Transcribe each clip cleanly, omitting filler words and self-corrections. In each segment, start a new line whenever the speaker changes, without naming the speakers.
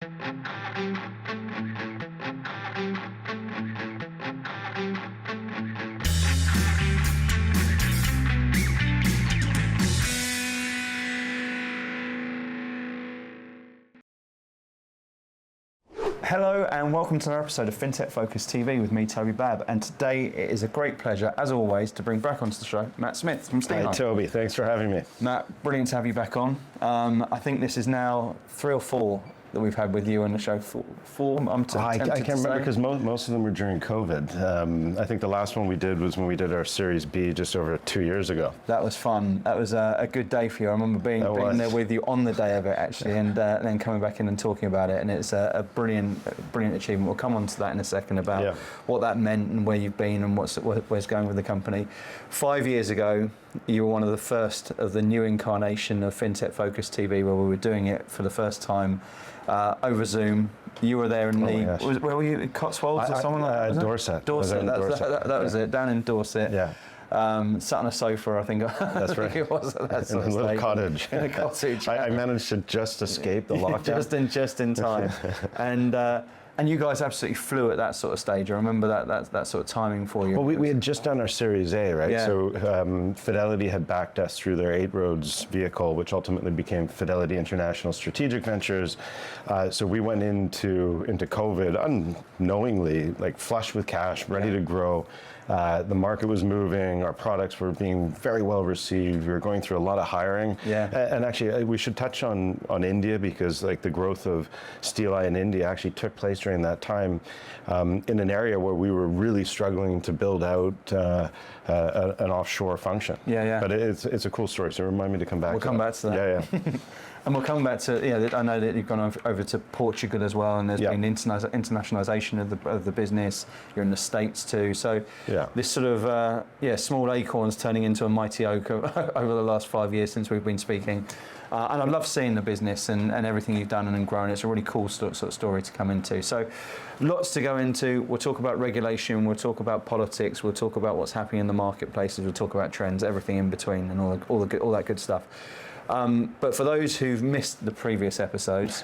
Hello and welcome to another episode of FinTech Focus TV with me, Toby Babb. And today it is a great pleasure, as always, to bring back onto the show Matt Smith from SteelEye.
Hi Toby, thanks for having me.
Matt, brilliant to have you back on. I think this is now 3 or 4 that we've had with you on the show. Four.
I can't remember because most of them were during COVID. I think the last one we did was when we did our Series B just over 2 years ago.
That was fun. That was a good day for you. I remember being there with you on the day of it actually, and then coming back in and talking about it. And it's a brilliant achievement. We'll come on to that in a second about what that meant and where you've been and where's going with the company. 5 years ago, you were one of the first of the new incarnation of FinTech Focus TV, where we were doing it for the first time over Zoom. You were there in where were you? Cotswolds or something like that?
Dorset.
Dorset. That was it. Down in Dorset.
Yeah.
Sat on a sofa, I think.
That's right.
It was at that sort
in a little cottage.
In a cottage.
I managed to just escape the lockdown.
just in time. And you guys absolutely flew at that sort of stage. I remember that sort of timing for you.
Well, we had just done our Series A, right?
Yeah.
So Fidelity had backed us through their 8 Roads vehicle, which ultimately became Fidelity International Strategic Ventures. So we went into COVID unknowingly, like flush with cash, ready to grow. The market was moving. Our products were being very well received. We were going through a lot of hiring.
Yeah.
And actually, we should touch on India, because like the growth of SteelEye in India actually took place during that time in an area where we were really struggling to build out an offshore function.
Yeah.
But it's a cool story. So remind me to come back.
We'll come back to that.
Yeah.
And we'll come back to, I know that you've gone over to Portugal as well, and there's been internationalisation of the business. You're in the States too. So this sort of, small acorns turning into a mighty oak over the last 5 years since we've been speaking. And I love seeing the business and everything you've done and grown. It's a really cool sort of story to come into. So lots to go into. We'll talk about regulation, we'll talk about politics, we'll talk about what's happening in the marketplaces, we'll talk about trends, everything in between, and all that good stuff. But for those who've missed the previous episodes,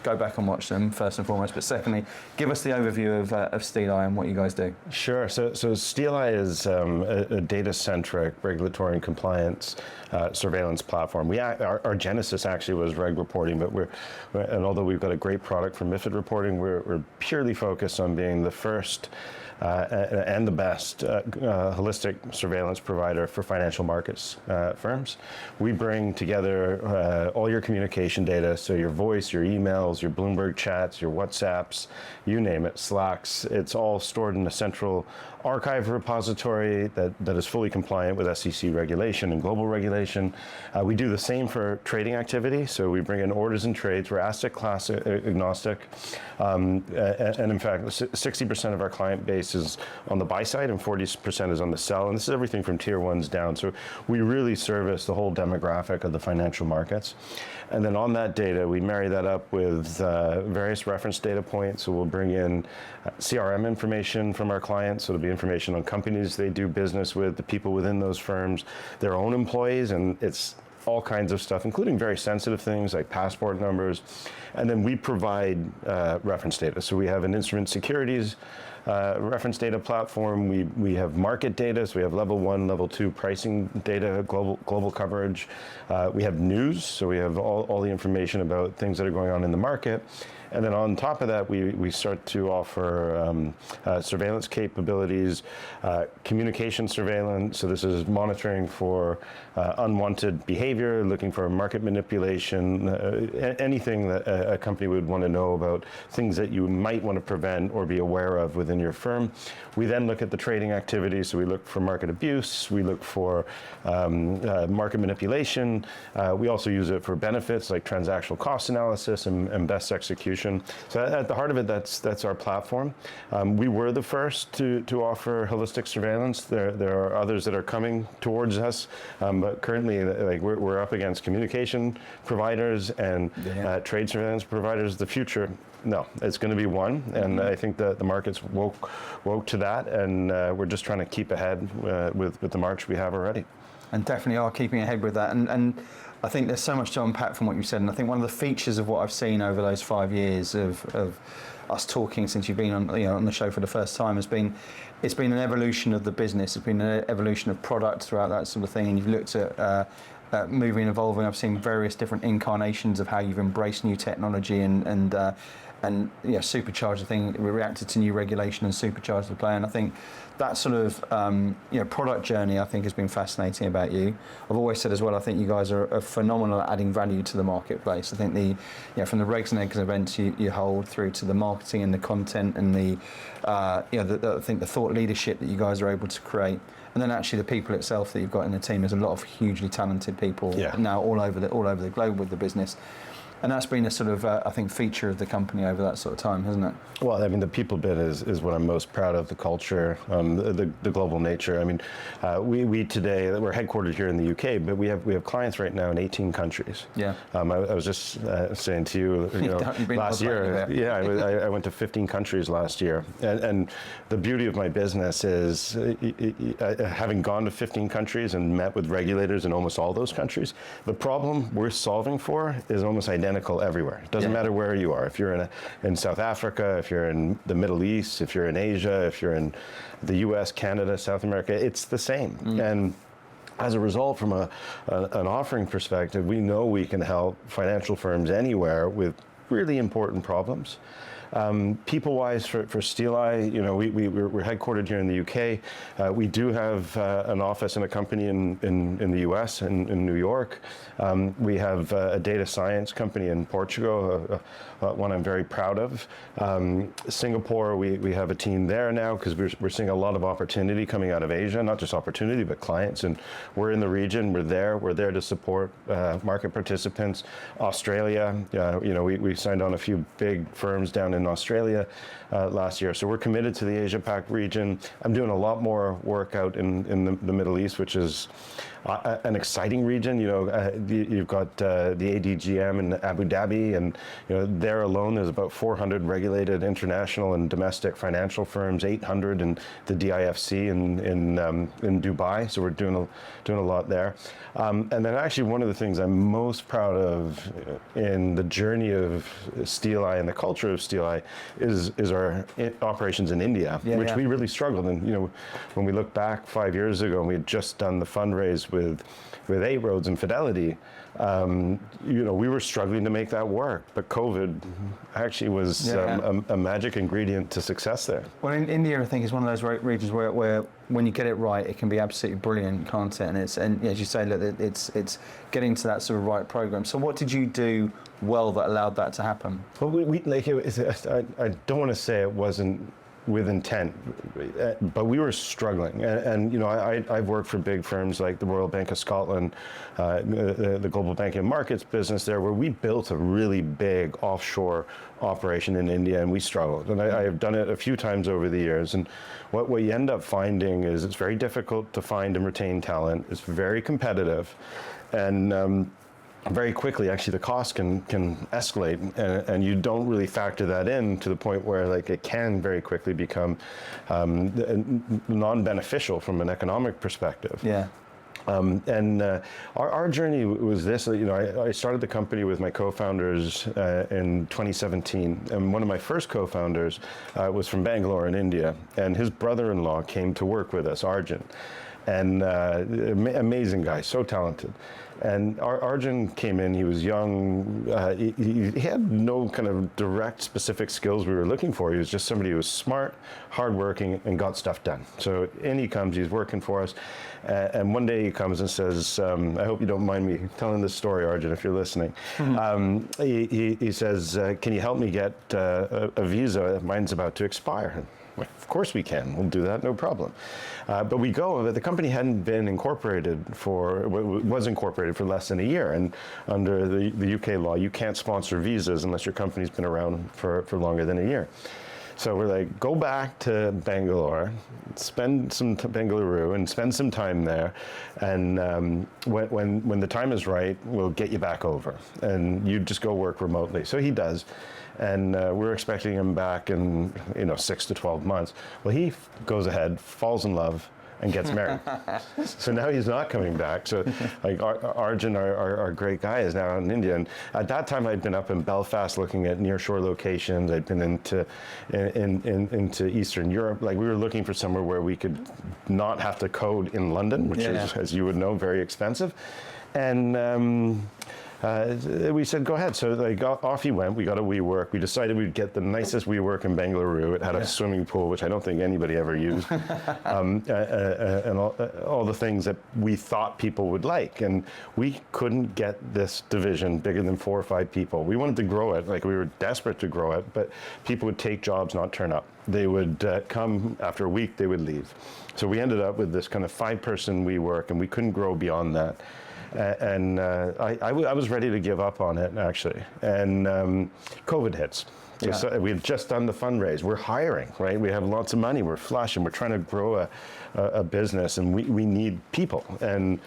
go back and watch them first and foremost. But secondly, give us the overview of SteelEye and what you guys do.
Sure. So SteelEye is a data-centric regulatory and compliance surveillance platform. Our genesis actually was reg reporting, but and although we've got a great product for MiFID reporting, we're purely focused on being the first and the best holistic surveillance provider for financial markets firms. We bring together all your communication data, so your voice, your emails, your Bloomberg chats, your WhatsApps, you name it, Slacks. It's all stored in a central archive repository that is fully compliant with SEC regulation and global regulation. We do the same for trading activity, so we bring in orders and trades. We're asset class agnostic, and in fact, 60% of our client base is on the buy side and 40% is on the sell, and this is everything from tier 1s down. So we really service the whole demographic of the financial markets. And then on that data, we marry that up with various reference data points. So we'll bring in CRM information from our clients. So it'll be information on companies they do business with, the people within those firms, their own employees, and it's all kinds of stuff, including very sensitive things like passport numbers. And then we provide reference data. So we have an instrument securities reference data platform. We have market data, so we have level 1, level 2 pricing data, global coverage. We have news, so we have all the information about things that are going on in the market. And then on top of that, we start to offer surveillance capabilities, communication surveillance. So this is monitoring for unwanted behavior, looking for market manipulation, anything that a company would want to know about, things that you might want to prevent or be aware of within your firm. We then look at the trading activity. So we look for market abuse. We look for market manipulation. We also use it for benefits like transactional cost analysis and best execution. So at the heart of it, that's our platform. We were the first to offer holistic surveillance. There are others that are coming towards us, but currently, like we're up against communication providers and trade surveillance providers. The future, no, it's going to be one, and I think that the market's woke to that, and we're just trying to keep ahead with the march we have already.
And definitely are keeping ahead with that. And I think there's so much to unpack from what you said, and I think one of the features of what I've seen over those 5 years of us talking since you've been on the show for the first time has been, it's been an evolution of the business. It's been an evolution of product throughout that sort of thing, and you've looked at moving and evolving. I've seen various different incarnations of how you've embraced new technology and supercharged the thing, reacted to new regulation and supercharged the play. And I think that sort of product journey, I think, has been fascinating about you. I've always said as well, I think you guys are phenomenal at adding value to the marketplace. I think from the Regs and Eggs events you hold through to the marketing and the content and I think the thought leadership that you guys are able to create. And then actually the people itself that you've got in the team, there's a lot of hugely talented people now all over the globe with the business. And that's been a sort of, I think, feature of the company over that sort of time, hasn't it?
Well, I mean, the people bit is what I'm most proud of, the culture, the global nature. I mean, we today, we're headquartered here in the UK, but we have clients right now in 18 countries. Yeah. I was just saying to you, last year, I went to 15 countries last year. And the beauty of my business is, having gone to 15 countries and met with regulators in almost all those countries, the problem we're solving for is almost identical everywhere. It doesn't matter where you are. If you're in South Africa, if you're in the Middle East, if you're in Asia, if you're in the US, Canada, South America, it's the same. And as a result, from an offering perspective, we know we can help financial firms anywhere with really important problems. People-wise, for SteelEye, we're headquartered here in the UK. We do have an office and a company in the US, in New York. We have a data science company in Portugal, one I'm very proud of. Singapore, we have a team there now because we're seeing a lot of opportunity coming out of Asia, not just opportunity, but clients. And we're in the region, we're there to support market participants. Australia, we signed on a few big firms down in Australia last year. So we're committed to the Asia Pac region. I'm doing a lot more work out in the Middle East, which is an exciting region. You've got the ADGM in Abu Dhabi, and there alone there's about 400 regulated international and domestic financial firms, 800 in the DIFC in Dubai. So we're doing a lot there. And then actually one of the things I'm most proud of in the journey of SteelEye and the culture of SteelEye is our operations in India, which we really struggled. And when we look back 5 years ago, and we had just done the fundraise with A-Roads and Fidelity, we were struggling to make that work. But COVID actually was a magic ingredient to success there.
Well, in India, I think, is one of those regions where when you get it right, it can be absolutely brilliant content. And as you say, look, it's getting to that sort of right program. So what did you do well that allowed that to happen?
Well, I don't want to say it wasn't with intent, but we were struggling. And I've worked for big firms like the Royal Bank of Scotland, the Global Banking and Markets business there, where we built a really big offshore operation in India, and we struggled. And I have done it a few times over the years. And what you end up finding is it's very difficult to find and retain talent. It's very competitive. And very quickly, actually, the cost can escalate, and you don't really factor that in to the point where it can very quickly become non-beneficial from an economic perspective. Yeah. Our journey was this. I started the company with my co-founders in 2017, and one of my first co-founders was from Bangalore in India, and his brother-in-law came to work with us, Arjun, and amazing guy, so talented. And Arjun came in, he was young, he had no kind of direct specific skills we were looking for. He was just somebody who was smart, hardworking, and got stuff done. So in he comes, he's working for us, and one day he comes and says, I hope you don't mind me telling this story, Arjun, if you're listening. He says, can you help me get a visa? Mine's about to expire. Of course we can. We'll do that, no problem. But we go. The company hadn't been incorporated was incorporated for less than a year, and under the UK law, you can't sponsor visas unless your company's been around for longer than a year. So we're like, go back to Bangalore, Bengaluru, and spend some time there, and when the time is right, we'll get you back over, and you just go work remotely. So he does. And we're expecting him back in 6 to 12 months. Well, he goes ahead, falls in love, and gets married. So now he's not coming back. So like Arjun, our great guy, is now in India. And at that time I'd been up in Belfast looking at nearshore locations. I'd been into Eastern Europe. Like, we were looking for somewhere where we could not have to code in London, which is, as you would know, very expensive. And we said, go ahead. So like, off he went. We got a WeWork. We decided we'd get the nicest WeWork in Bengaluru. It had a swimming pool, which I don't think anybody ever used, and all the things that we thought people would like. And we couldn't get this division bigger than 4 or 5 people. We wanted to grow it. Like, we were desperate to grow it, but people would take jobs, not turn up. They would come after a week, they would leave. So we ended up with this kind of 5-person WeWork, and we couldn't grow beyond that. And I was ready to give up on it, actually. And COVID hits. So we had just done the fundraise. We're hiring, right? We have lots of money. We're flush, and we're trying to grow a business, and we need people. And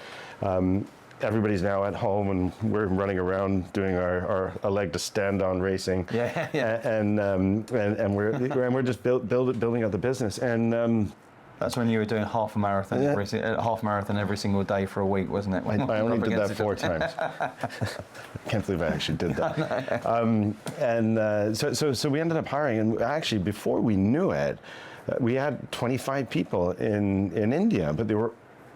everybody's now at home, and we're running around doing our a leg to stand on racing. And we're just building out the business. And
that's when you were doing half a marathon every single day for a week, wasn't it?
I only did that 4 times. Can't believe I actually did that. So we ended up hiring, and actually before we knew it, we had 25 people in India, but they were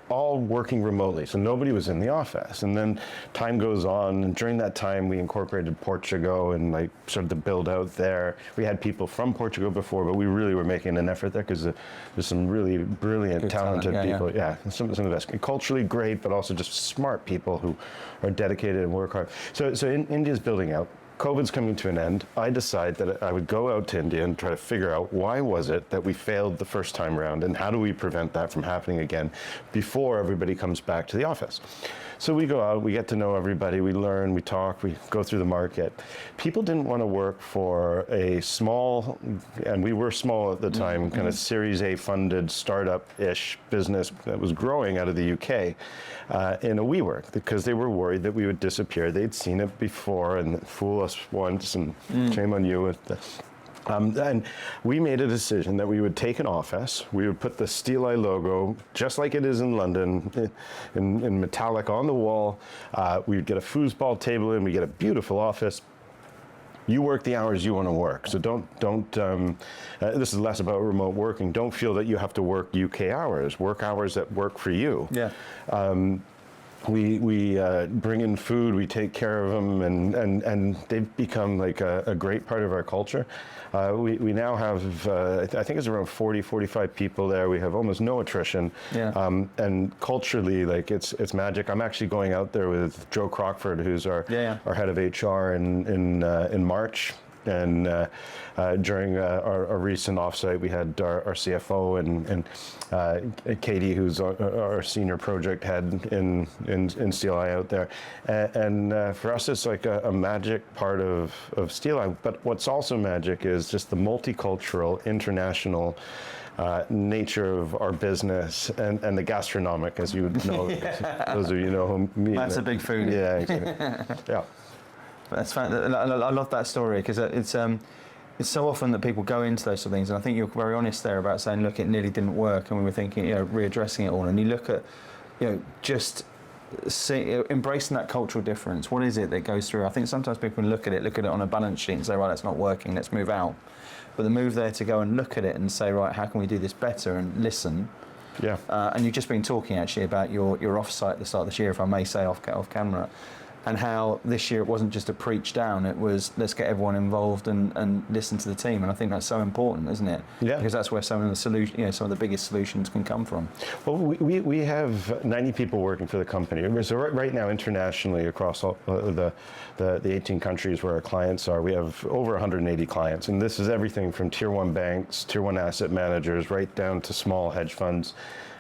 all working remotely, so nobody was in the office. And then time goes on, and during that time we incorporated Portugal and like started to build out there. We had people from Portugal before, but we really were making an effort there because there's some really brilliant, talented people. Some of the best. Culturally great, but also just smart people who are dedicated and work hard. So India's building out. COVID's coming to an end. I decide that I would go out to India and try to figure out why was it that we failed the first time around, and how do we prevent that from happening again before everybody comes back to the office. So we go out, we get to know everybody, we learn, we talk, we go through the market. People didn't want to work for a small, and we were small at the time, kind of Series A funded startup-ish business that was growing out of the UK in a WeWork, because they were worried that we would disappear. They'd seen it before and fool us once, and shame on you. And we made a decision that we would take an office, we would put the SteelEye logo, just like it is in London, in metallic on the wall. We would get a foosball table in, we get a beautiful office. You work the hours you want to work. So don't this is less about remote working. Don't feel that you have to work UK hours. Work hours that work for you. We bring in food, we take care of them, and they've become like a great part of our culture. We now have, I think it's around 40, 45 people there. We have almost no attrition. And culturally, like, it's magic. I'm actually going out there with Joe Crockford, who's our head of HR in March. And during our recent offsite, we had our CFO and Katie, who's our senior project head in SteelEye out there. And for us, it's like a magic part of SteelEye. But what's also magic is just the multicultural, international nature of our business, and the gastronomic, as you know, those of you know who meet.
That's a big food.
Yeah, exactly.
That's fun. I love that story, because it's so often that people go into those sort of things, and I think you're very honest there about saying, look, it nearly didn't work, and we were thinking, readdressing it all, and you look at, just embracing that cultural difference. What is it that goes through? I think sometimes people can look at it on a balance sheet and say, right, that's not working, let's move out. But the move there to go and look at it and say, right, how can we do this better, and listen. And you've just been talking actually about your offsite at the start of this year, if I may say, off camera. And how this year it wasn't just a preach down, it was let's get everyone involved and listen to the team. And I think that's so important, isn't it? Because that's where some of the biggest solutions can come from.
Well, we have 90 people working for the company. So right now, internationally, across all the 18 countries where our clients are, we have over 180 clients. And this is everything from tier 1 banks, tier 1 asset managers, right down to small hedge funds.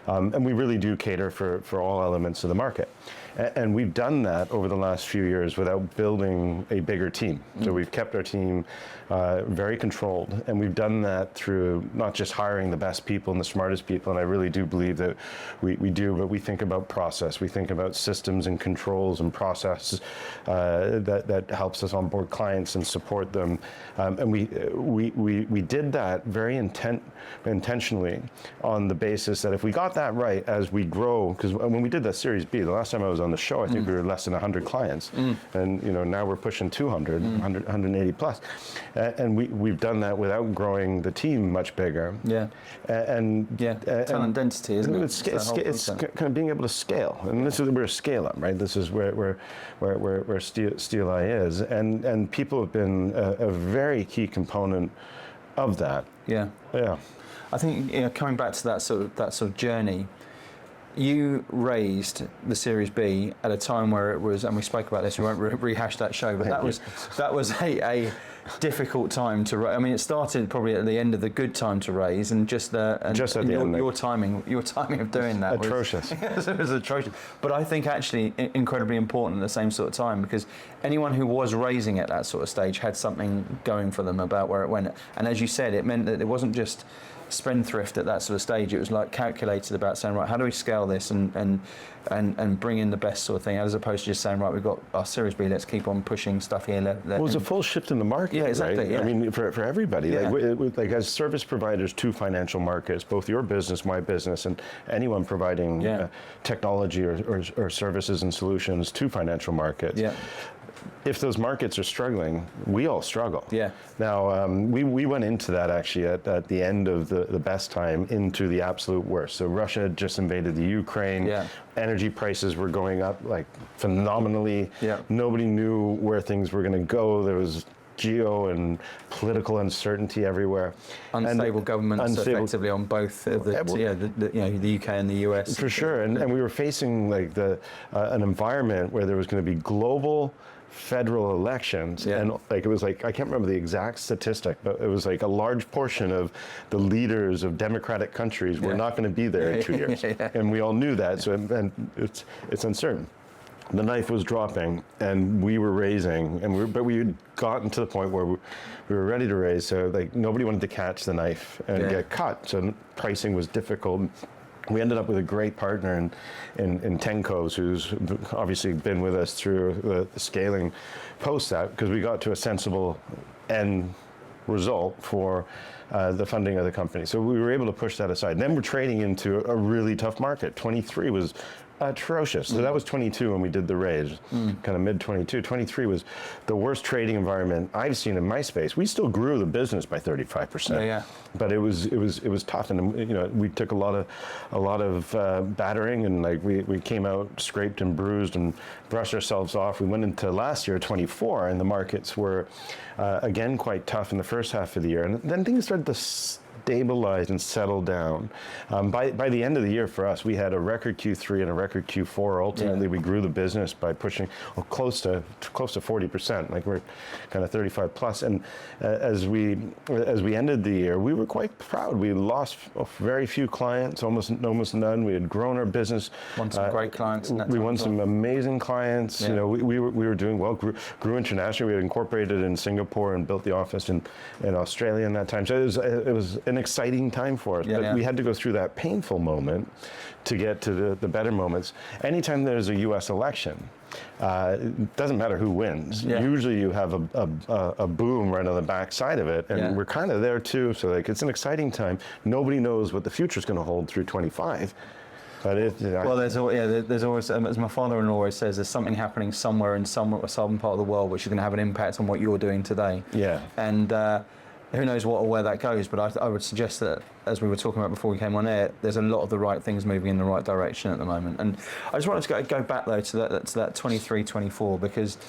And we really do cater for all elements of the market. And we've done that over the last few years without building a bigger team. So we've kept our team very controlled, and we've done that through not just hiring the best people and the smartest people, and I really do believe that we do, but we think about process, we think about systems and controls and processes that helps us onboard clients and support them. And we did that very intentionally on the basis that if we got that right as we grow, because when we did that Series B, the last time I was on the show, I think we were less than 100 clients, and now we're pushing 200, 180 plus, and we've done that without growing the team much bigger.
Yeah, talent density, isn't it?
It's kind of being able to scale, and this is where scale up, right? This is where SteelEye is, and people have been a very key component of that.
Yeah. I think coming back to that sort of journey, you raised the Series B at a time where it was, and we spoke about this. We won't rehash that show, but that was a difficult time to raise. I mean, it started probably at the end of the good time to raise, and just at the end. Your timing of doing that
atrocious.
It was atrocious. But I think actually incredibly important at the same sort of time, because anyone who was raising at that sort of stage had something going for them about where it went. And as you said, it meant that it wasn't just spendthrift at that sort of stage. It was like calculated about saying, right, how do we scale this and bring in the best sort of thing, as opposed to just saying, right, we've got our Series B, let's keep on pushing stuff here.
Well, it was a full shift in the market.
Yeah, exactly.
Right?
Yeah.
I mean, for everybody, like as service providers to financial markets, both your business, my business, and anyone providing technology or services and solutions to financial markets. Yeah. If those markets are struggling, we all struggle.
Yeah.
Now, we went into that actually at the end of the best time into the absolute worst. So Russia had just invaded the Ukraine. Yeah. Energy prices were going up like phenomenally. Yeah. Nobody knew where things were going to go. There was geo and political uncertainty everywhere.
Unstable governments effectively on both the UK and the US.
For sure, and we were facing like an environment where there was going to be global federal elections, and like it was like, I can't remember the exact statistic, but it was like a large portion of the leaders of democratic countries were not going to be there in 2 years, and we all knew that. So and it's uncertain. The knife was dropping, and we were raising, but we had gotten to the point where we were ready to raise. So like nobody wanted to catch the knife and get cut. So pricing was difficult. We ended up with a great partner in Tenkos, who's obviously been with us through the scaling post that, because we got to a sensible end result for the funding of the company. So we were able to push that aside. And then we're trading into a really tough market. 23 was atrocious. So that was 22 when we did the raise, kind of mid 22. 23 was the worst trading environment I've seen in my space. We still grew the business by 35%, but it was tough, and we took a lot of battering, and like we came out scraped and bruised and brushed ourselves off. We went into last year 24, and the markets were again quite tough in the first half of the year, and then things started to stabilized and settled down. By the end of the year for us, we had a record Q3 and a record Q4. Ultimately, we grew the business by pushing close to 40%. Like we're kind of 35 plus. And as we ended the year, we were quite proud. We lost very few clients, almost none. We had grown our business.
Won some great clients.
We won some amazing clients. Yeah. We were doing well. Grew internationally. We had incorporated in Singapore and built the office in Australia in that time. So it was an exciting time for us, but we had to go through that painful moment to get to the better moments. Anytime there's a U.S. election, it doesn't matter who wins. Usually you have a boom right on the back side of it, and we're kind of there too. So like it's an exciting time. Nobody knows what the future's going to hold through 25. But
well, there's always, as my father-in-law always says, there's something happening somewhere in some part of the world which is going to have an impact on what you're doing today. Yeah. And who knows what or where that goes, but I would suggest that, as we were talking about before we came on air, there's a lot of the right things moving in the right direction at the moment. And I just wanted to go back though to that 23, 24, because,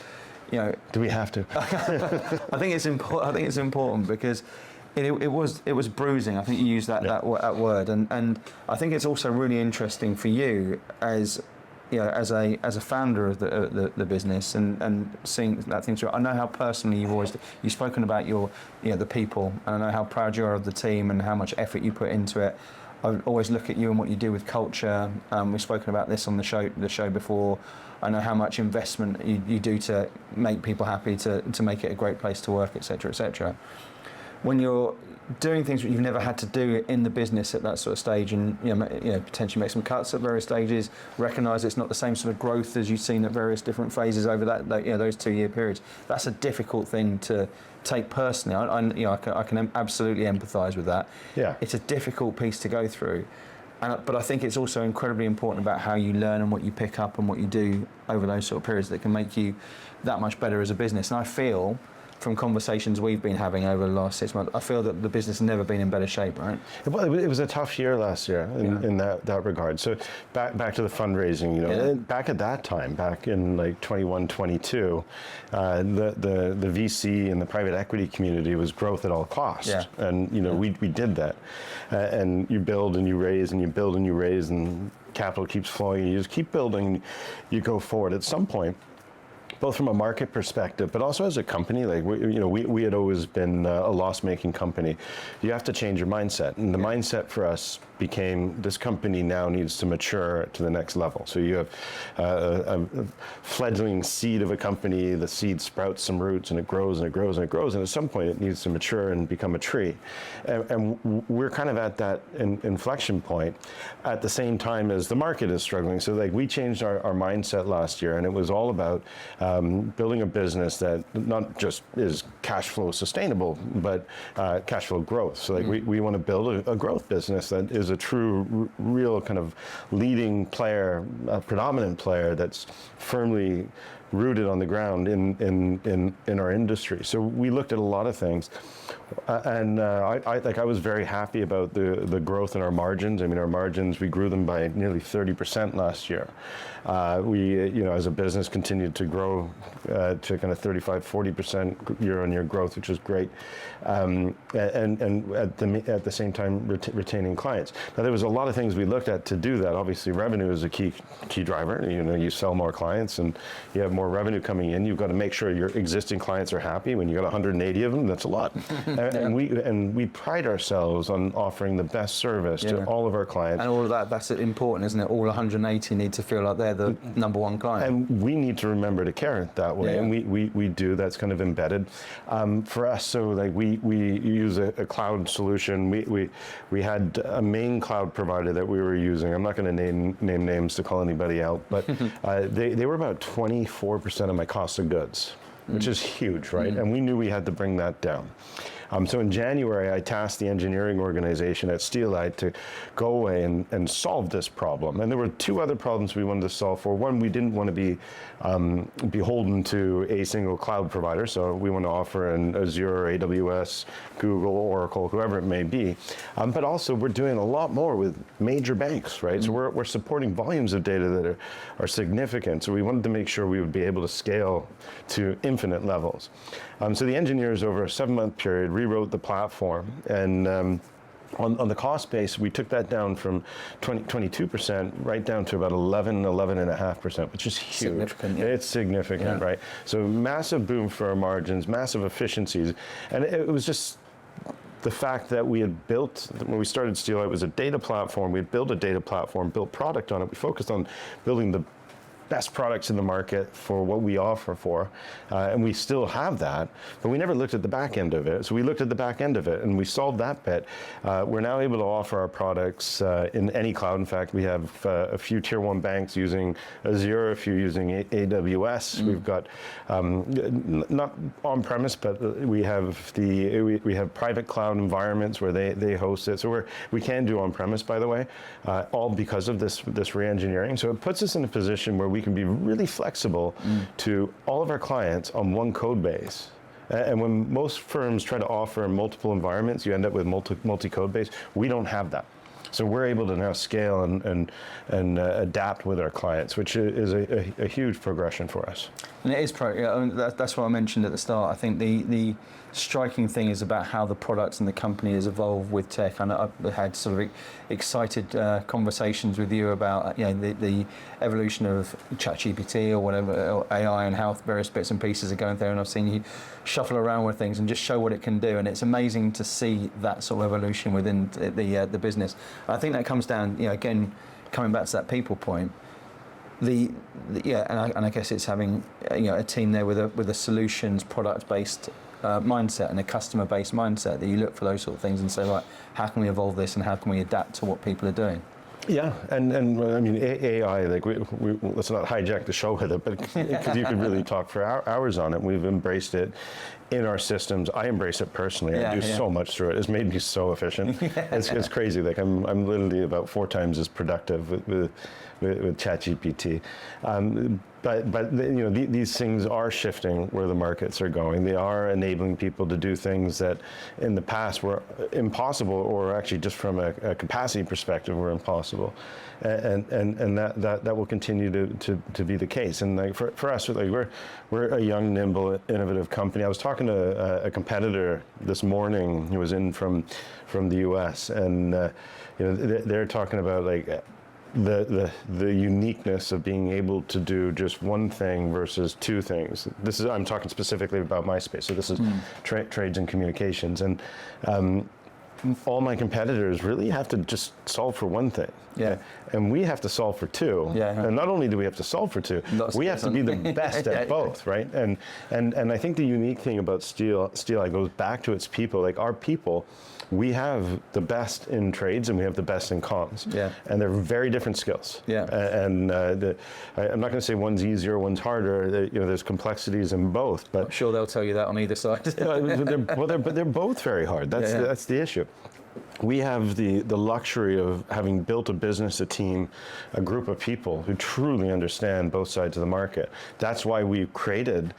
do we have to?
I think it's important because it was bruising. I think you used that word, and I think it's also really interesting for you as a founder of the business and seeing that thing through. I know how personally you've spoken about the people, and I know how proud you are of the team and how much effort you put into it. I always look at you and what you do with culture. We've spoken about this on the show before. I know how much investment you do to make people happy, to make it a great place to work, etc., etc. When you're doing things that you've never had to do in the business at that sort of stage, and potentially make some cuts at various stages, recognise it's not the same sort of growth as you've seen at various different phases over those 2-year periods. That's a difficult thing to take personally. I can absolutely empathise with that.
Yeah,
it's a difficult piece to go through. But I think it's also incredibly important about how you learn and what you pick up and what you do over those sort of periods that can make you that much better as a business. And I feel, from conversations we've been having over the last 6 months, I feel that the business has never been in better shape, right?
Well, it was a tough year last year in that regard. So back to the fundraising, back at that time, back in like 21, 22, the VC and the private equity community was growth at all costs.
Yeah.
And, we did that. And you build and you raise and you build and you raise and capital keeps flowing. You just keep building, you go forward. At some point, both from a market perspective, but also as a company, like we had always been a loss-making company. You have to change your mindset, and the mindset for us became, this company now needs to mature to the next level. So you have a fledgling seed of a company. The seed sprouts some roots, and it grows and it grows and it grows, and at some point it needs to mature and become a tree. And we're kind of at that inflection point at the same time as the market is struggling. So like we changed our mindset last year, and it was all about building a business that not just is cash flow sustainable, but cash flow growth. So like we want to build a growth business that is a true, real kind of leading player, a predominant player that's firmly rooted on the ground in our industry. So we looked at a lot of things, and I was very happy about the growth in our margins. I mean, our margins, we grew them by nearly 30% last year. We, as a business, continued to grow to kind of 35-40% year-on-year growth, which is great, and at the same time retaining clients. Now, there was a lot of things we looked at to do that. Obviously, revenue is a key driver. You sell more clients and you have more revenue coming in. You've got to make sure your existing clients are happy. When you got 180 of them, that's a lot. And we pride ourselves on offering the best service to all of our clients.
And all of that's important, isn't it? All 180 need to feel like they're the number one client.
And we need to remember to care that way, and we do. That's kind of embedded for us. So like we use a cloud solution. We had a main cloud provider that we were using. I'm not going to name names to call anybody out, but they were about 24% of my cost of goods, which is huge, right? And we knew we had to bring that down. So in January, I tasked the engineering organization at SteelEye to go away and solve this problem. And there were two other problems we wanted to solve for. One, we didn't want to be beholden to a single cloud provider. So we want to offer an Azure, AWS, Google, Oracle, whoever it may be. But also, we're doing a lot more with major banks, right? So we're supporting volumes of data that are significant. So we wanted to make sure we would be able to scale to infinite levels. So the engineers, over a 7-month period, rewrote the platform, and on the cost base, we took that down from 22% right down to about 11.5%, which is huge.
Significant, yeah.
It's significant, right? So massive boom for our margins, massive efficiencies, and it was just the fact that we had built, when we started SteelEye, it was a data platform. We had built a data platform, built product on it. We focused on building the best products in the market for what we offer for, and we still have that, but we never looked at the back end of it. So we looked at the back end of it, and we solved that bit. We're now able to offer our products in any cloud. In fact, we have a few tier 1 banks using Azure, a few using AWS. We've got not on-premise, but we have we have private cloud environments where they host it. So we can do on-premise, by the way, all because of this re-engineering. So it puts us in a position where we can be really flexible to all of our clients on one code base. And when most firms try to offer multiple environments, you end up with multi-code base. We don't have that. So we're able to now scale and adapt with our clients, which is a huge progression for us.
And it is that's what I mentioned at the start. I think the striking thing is about how the products and the company has evolved with tech. And I've had sort of excited conversations with you about the evolution of ChatGPT or whatever, or AI, and how various bits and pieces are going there. And I've seen you shuffle around with things and just show what it can do. And it's amazing to see that sort of evolution within the business. I think that comes down, again, coming back to that people point. And I guess it's having a team there with a solutions product based mindset and a customer based mindset, that you look for those sort of things and say, right, how can we evolve this and how can we adapt to what people are doing?
Yeah, and I mean AI, like we let's not hijack the show with it, but because you could really talk for hours on it. We've embraced it in our systems. I embrace it personally. I do so much through it. It's made me so efficient. It's crazy. Like I'm literally about 4 times as productive with ChatGPT. But these things are shifting where the markets are going. They are enabling people to do things that in the past were impossible, or actually just from a capacity perspective were impossible. And that will continue to be the case. And like for us, like we're a young, nimble, innovative company. I was talking to a competitor this morning who was in from the US, and they're talking about like the uniqueness of being able to do just one thing versus 2 things. I'm talking specifically about my space. So this is trades and communications, and all my competitors really have to just solve for one thing. Yeah. And we have to solve for 2. Yeah. And not only do we have to solve for 2, we have to be the best at both, right? And I think the unique thing about SteelEye goes back to its people. Like our people, we have the best in trades and we have the best in comms. Yeah. And they're very different skills. Yeah. And I'm not going to say one's easier, one's harder. There's complexities in both. But
I'm sure they'll tell you that on either side.
But they're both very hard. That's the issue. We have the luxury of having built a business, a team, a group of people who truly understand both sides of the market. That's why we've created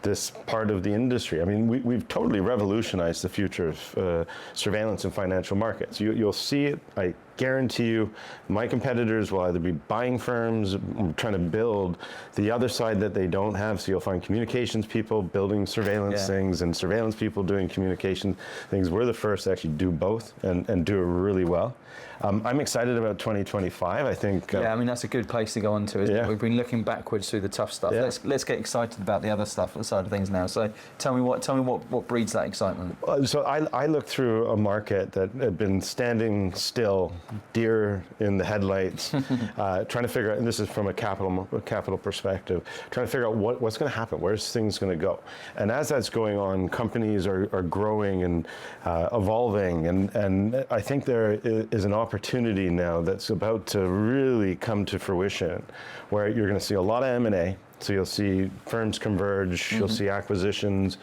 this part of the industry. I mean, we've totally revolutionized the future of surveillance in financial markets. You'll see it. I guarantee you, my competitors will either be buying firms, trying to build the other side that they don't have. So you'll find communications people building surveillance things, and surveillance people doing communication things. We're the first to actually do both and do it really well. I'm excited about 2025. I think.
I mean, that's a good place to go on to, isn't it? We've been looking backwards through the tough stuff. Yeah. Let's get excited about the other stuff, the side of things now. So tell me what breeds that excitement.
So I looked through a market that had been standing still, deer in the headlights, trying to figure out. And this is from a capital perspective, trying to figure out what's going to happen. Where's things going to go? And as that's going on, companies are growing and evolving, and I think there is an opportunity now that's about to really come to fruition, where you're going to see a lot of M&A. So you'll see firms converge, you'll see acquisitions,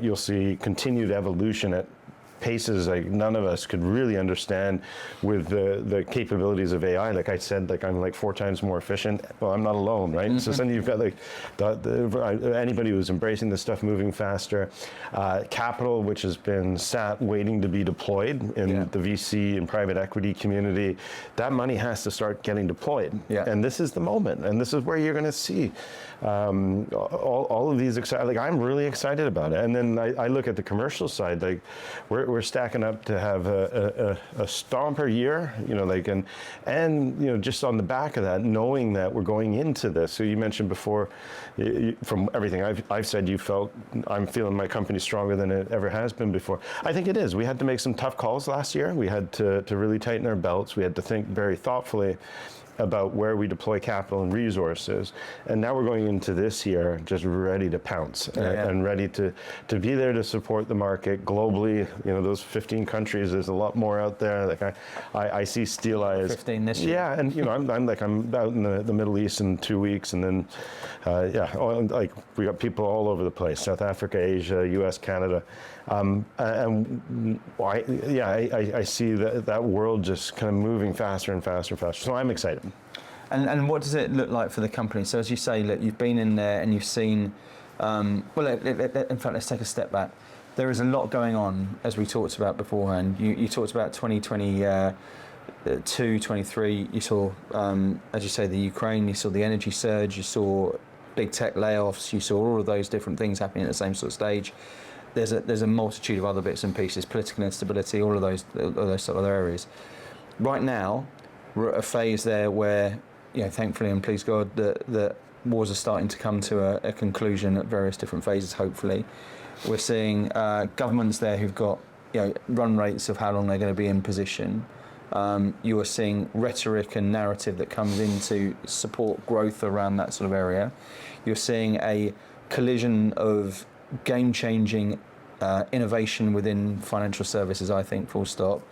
you'll see continued evolution at paces like none of us could really understand with the capabilities of AI. Like I said, like I'm like 4 times more efficient. Well, I'm not alone, right? So suddenly you've got like anybody who's embracing this stuff moving faster. Capital, which has been sat waiting to be deployed in the VC and private equity community, that money has to start getting deployed. Yeah. And this is the moment, and this is where you're going to see all of these exciting. Like I'm really excited about it. And then I look at the commercial side. Like we're stacking up to have a stomper year, and just on the back of that, knowing that we're going into this. So you mentioned before, from everything I've said, I'm feeling my company stronger than it ever has been before. I think it is. We had to make some tough calls last year. We had to really tighten our belts. We had to think very thoughtfully about where we deploy capital and resources, and now we're going into this year just ready to pounce and ready to be there to support the market globally. Those 15 countries, there's a lot more out there. Like I see SteelEye as
15 this year.
Yeah, and I'm out in the Middle East in 2 weeks, and then we got people all over the place: South Africa, Asia, U.S., Canada. I see that world just kind of moving faster and faster and faster. So I'm excited.
And what does it look like for the company? So as you say, look, you've been in there and you've seen. In fact, let's take a step back. There is a lot going on, as we talked about beforehand. You talked about 2022, 23. You saw, as you say, the Ukraine. You saw the energy surge. You saw big tech layoffs. You saw all of those different things happening at the same sort of stage. there's a multitude of other bits and pieces, political instability, all of those sort of areas. Right now, we're at a phase there where, thankfully and please God, that wars are starting to come to a conclusion at various different phases, hopefully. We're seeing governments there who've got run rates of how long they're going to be in position. You are seeing rhetoric and narrative that comes in to support growth around that sort of area. You're seeing a collision of game-changing innovation within financial services, I think, full stop.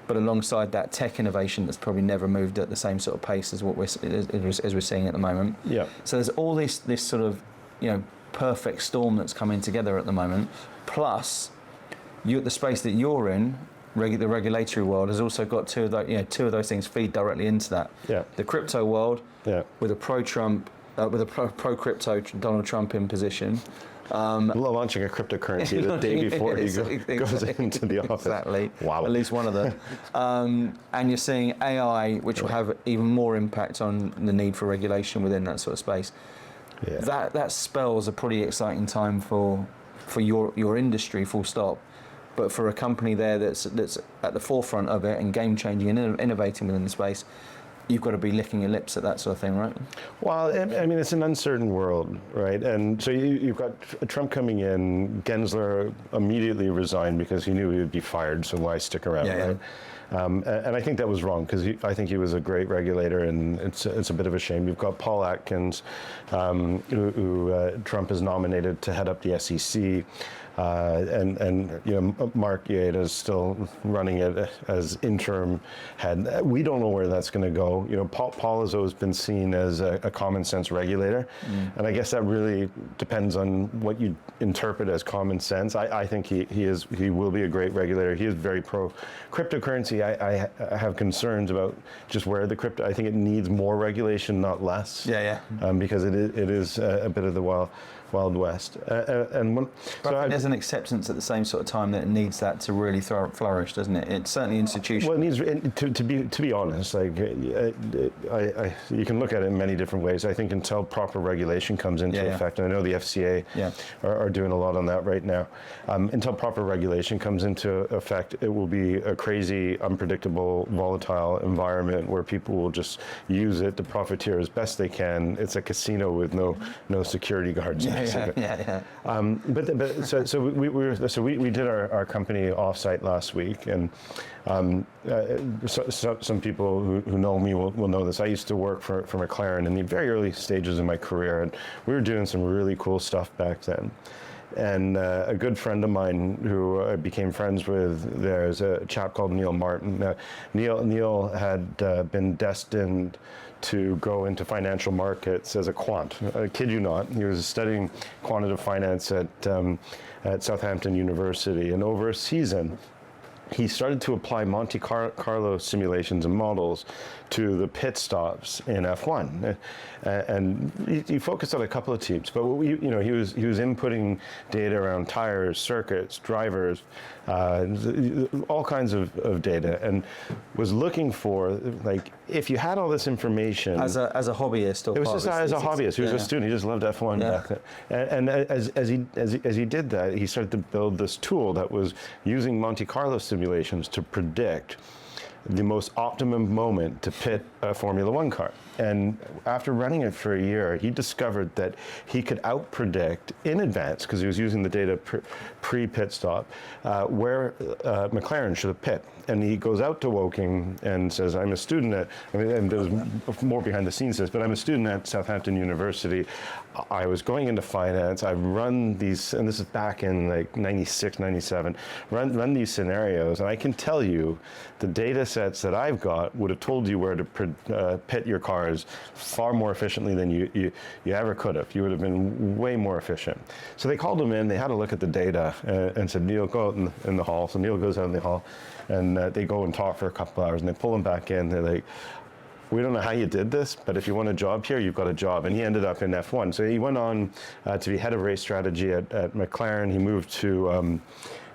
But alongside that, tech innovation that's probably never moved at the same sort of pace as what we're seeing at the moment. Yeah. So there's all this sort of perfect storm that's coming together at the moment. Plus, the space that you're in, the regulatory world, has also got two of those things feed directly into that. Yeah. The crypto world, with a pro-Trump, with a pro-crypto Donald Trump in position.
Launching a cryptocurrency the day before he goes into the office.
Exactly.
Wow.
At least one of them. And you're seeing AI, which will have even more impact on the need for regulation within that sort of space. Yeah. That spells a pretty exciting time for your industry, full stop. But for a company there that's at the forefront of it and game changing and innovating within the space, you've got to be licking your lips at that sort of thing, right?
Well, I mean, it's an uncertain world, right? And so you've got Trump coming in. Gensler immediately resigned because he knew he would be fired, so why stick around, right? And I think that was wrong, because I think he was a great regulator, and it's a bit of a shame. You've got Paul Atkins, who Trump has nominated to head up the SEC. And Mark Yates is still running it as interim head. We don't know where that's going to go. Paul has always been seen as a common sense regulator, and I guess that really depends on what you interpret as common sense. I think he will be a great regulator. He is very pro cryptocurrency. I have concerns about just where the crypto. I think it needs more regulation, not less. Because it is a bit of the Wild West.
There's an acceptance at the same sort of time that it needs that to really flourish, doesn't it? It's certainly institutional.
Well, it needs, to be honest, like you can look at it in many different ways. I think until proper regulation comes into effect, and I know the FCA are doing a lot on that right now, until proper regulation comes into effect, it will be a crazy, unpredictable, volatile environment where people will just use it to profiteer as best they can. It's a casino with no security guards. So we did our company offsite last week, and some people who know me will know this. I used to work for McLaren in the very early stages of my career, and we were doing some really cool stuff back then. And a good friend of mine who I became friends with, there's a chap called Neil Martin. Neil had been destined to go into financial markets as a quant. I kid you not. He was studying quantitative finance at Southampton University, and over a season, he started to apply Monte Carlo simulations and models to the pit stops in F1, and he focused on a couple of teams. But he was inputting data around tires, circuits, drivers, all kinds of data, and was looking for, like, if you had all this information
as a hobbyist.
It was just as a hobbyist. He was a student. He just loved F1 back then. And as he did that, he started to build this tool that was using Monte Carlo simulations to predict the most optimum moment to pit a Formula One car. And after running it for a year, he discovered that he could out-predict in advance, because he was using the data pre-pit stop, where McLaren should have pit. And he goes out to Woking and says, I'm a student at, and there's more behind the scenes this, but I'm a student at Southampton University. I was going into finance. I've run these, and this is back in like 96, 97, run these scenarios, and I can tell you the data sets that I've got would have told you where to pit your cars far more efficiently than you ever could have. You would have been way more efficient. So they called him in, they had a look at the data, and said, Neil, go out in the hall. So Neil goes out in the hall, and they go and talk for a couple hours, and they pull him back in. They're like, we don't know how you did this, but if you want a job here, you've got a job. And he ended up in F1. So he went on to be head of race strategy at McLaren. He moved to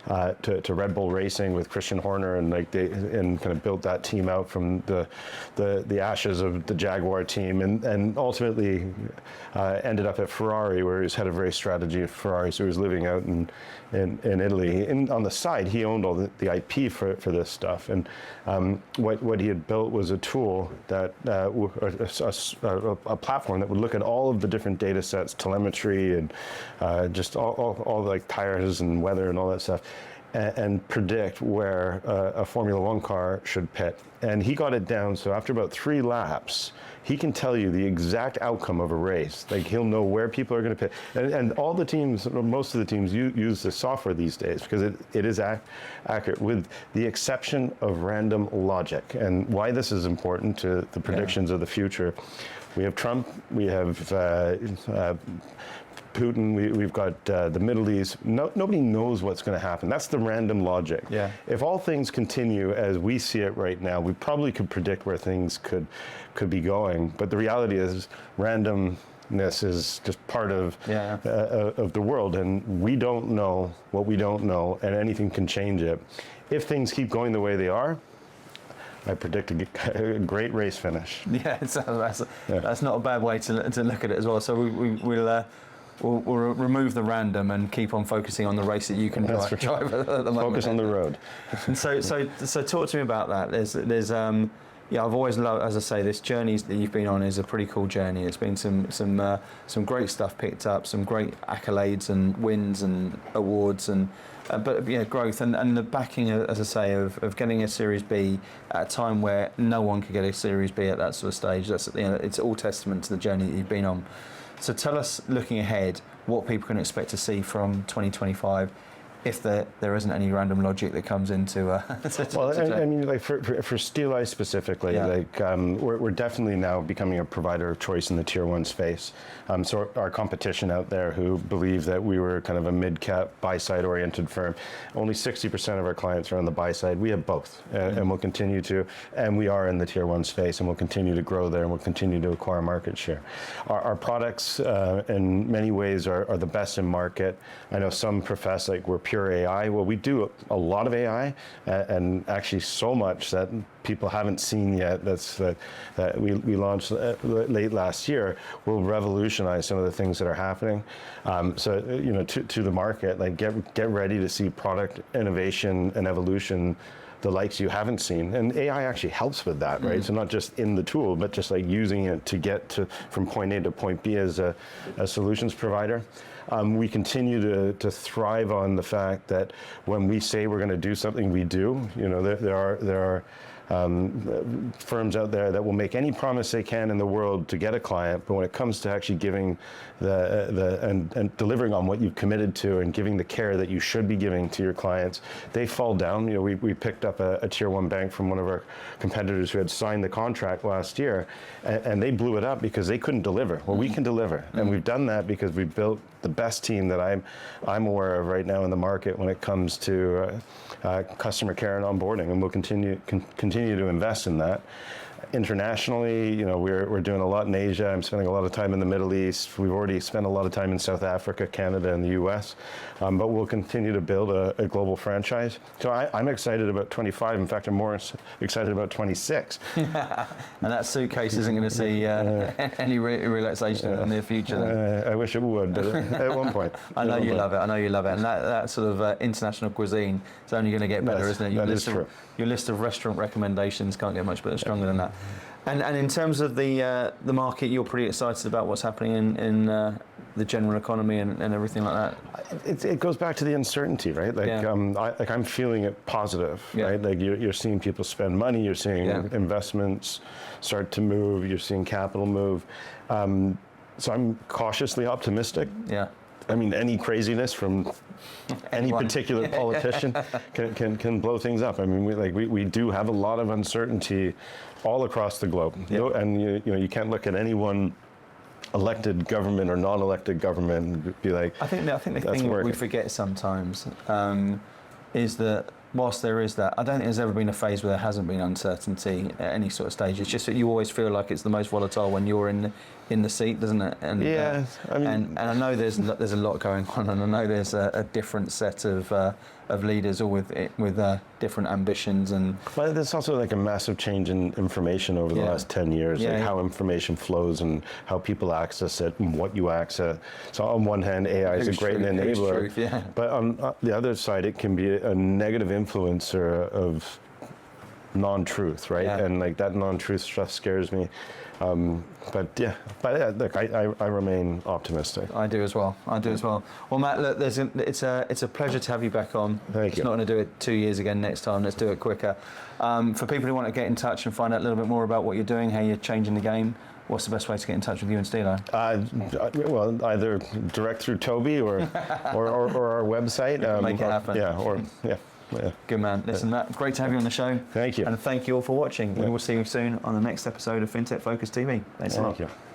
to Red Bull Racing with Christian Horner, and kind of built that team out from the ashes of the Jaguar team, and ultimately ended up at Ferrari, where he was head of race strategy at Ferrari. So he was living out in Italy. On the side, he owned all the IP for this stuff, and what he had built was a tool that a platform that would look at all of the different data sets, telemetry, and just all like tires and weather and all that stuff, and predict where a Formula One car should pit. And he got it down so after about 3 laps, he can tell you the exact outcome of a race. Like, he'll know where people are going to pit. And all the teams, most of the teams use the software these days because it is accurate, with the exception of random logic. And why this is important to the predictions of the future. We have Trump, we have Putin, we've got the Middle East. Nobody knows what's going to happen. That's the random logic.
Yeah.
If all things continue as we see it right now, we probably could predict where things could be going. But the reality is, randomness is just part of the world, and we don't know what we don't know, and anything can change it. If things keep going the way they are, I predict a great race finish.
Yeah, that's not a bad way to look at it as well. So we'll remove the random and keep on focusing on the race that you can drive at the moment.
Focus on the road.
And so talk to me about that. There's I've always loved, as I say, this journey that you've been on is a pretty cool journey. It's been some great stuff picked up, some great accolades and wins and awards, and but growth and the backing, as I say, of getting a Series B at a time where no one could get a Series B at that sort of stage. That's it's all testament to the journey that you've been on. So tell us, looking ahead, what people can expect to see from 2025, if there isn't any random logic that comes into
I mean, like for SteelEye specifically, we're definitely now becoming a provider of choice in the tier 1 space. So our competition out there, who believe that we were kind of a mid-cap buy-side oriented firm, only 60% of our clients are on the buy side. We have both, and we'll continue to, and we are in the tier 1 space, and we'll continue to grow there, and we'll continue to acquire market share. Our products in many ways are the best in market. I know some profess like we're pure AI. Well, we do a lot of AI, and actually so much that people haven't seen yet. That we launched late last year will revolutionize some of the things that are happening. To the market, like get ready to see product innovation and evolution, the likes you haven't seen. And AI actually helps with that, right? So not just in the tool, but just like using it to get from point A to point B as a solutions provider. We continue to thrive on the fact that when we say we're going to do something, we do. There are firms out there that will make any promise they can in the world to get a client, but when it comes to actually giving and delivering on what you've committed to and giving the care that you should be giving to your clients, they fall down. We picked up a tier 1 bank from one of our competitors who had signed the contract last year, and they blew it up because they couldn't deliver. Well, we can deliver, and we've done that because we've built the best team that I'm aware of right now in the market when it comes to customer care and onboarding, and we'll continue to invest in that. Internationally, we're doing a lot in Asia. I'm spending a lot of time in the Middle East. We've already spent a lot of time in South Africa, Canada, and the US, but we'll continue to build a global franchise. So I'm excited about 25. In fact, I'm more excited about 26.
And that suitcase isn't going to see any relaxation in the near future then.
I wish it would, but at one point.
I know you love it. And that sort of international cuisine is only going to get better, isn't it?
That is true.
Your list of restaurant recommendations can't get much better, stronger than that. And in terms of the market, you're pretty excited about what's happening in the general economy and everything like that.
It goes back to the uncertainty, right? I'm feeling it positive, right? Like you're seeing people spend money, you're seeing investments start to move, you're seeing capital move. So I'm cautiously optimistic.
Yeah.
I mean, any craziness from any particular politician can blow things up. I mean, we do have a lot of uncertainty all across the globe, and you can't look at any one elected government or non-elected government and be like.
I think the thing we forget sometimes is that whilst there is that, I don't think there's ever been a phase where there hasn't been uncertainty at any sort of stage. It's just that you always feel like it's the most volatile when you're in the seat, doesn't it? And, and I know there's a lot going on, and I know there's a different set of of leaders, all with different ambitions. And
but there's also like a massive change in information over the last 10 years, like how information flows and how people access it and what you access. So on one hand, AI is a great enabler, but on the other side, it can be a negative influencer of non-truth, right? And like that non-truth stuff scares me. But look, I remain optimistic.
I do as well. Well, Matt, look, it's a pleasure to have you back on.
Thank you.
Not going to do it 2 years again next time. Let's do it quicker. For people who want to get in touch and find out a little bit more about what you're doing, how you're changing the game, what's the best way to get in touch with you and SteelEye?
Well, either direct through Toby or our website.
Make it happen.
Yeah.
Good man. Listen, Matt, great to have you on the show.
Thank you.
And thank you all for watching. We will see you soon on the next episode of FinTech Focus TV. Thanks a lot.
Thank you.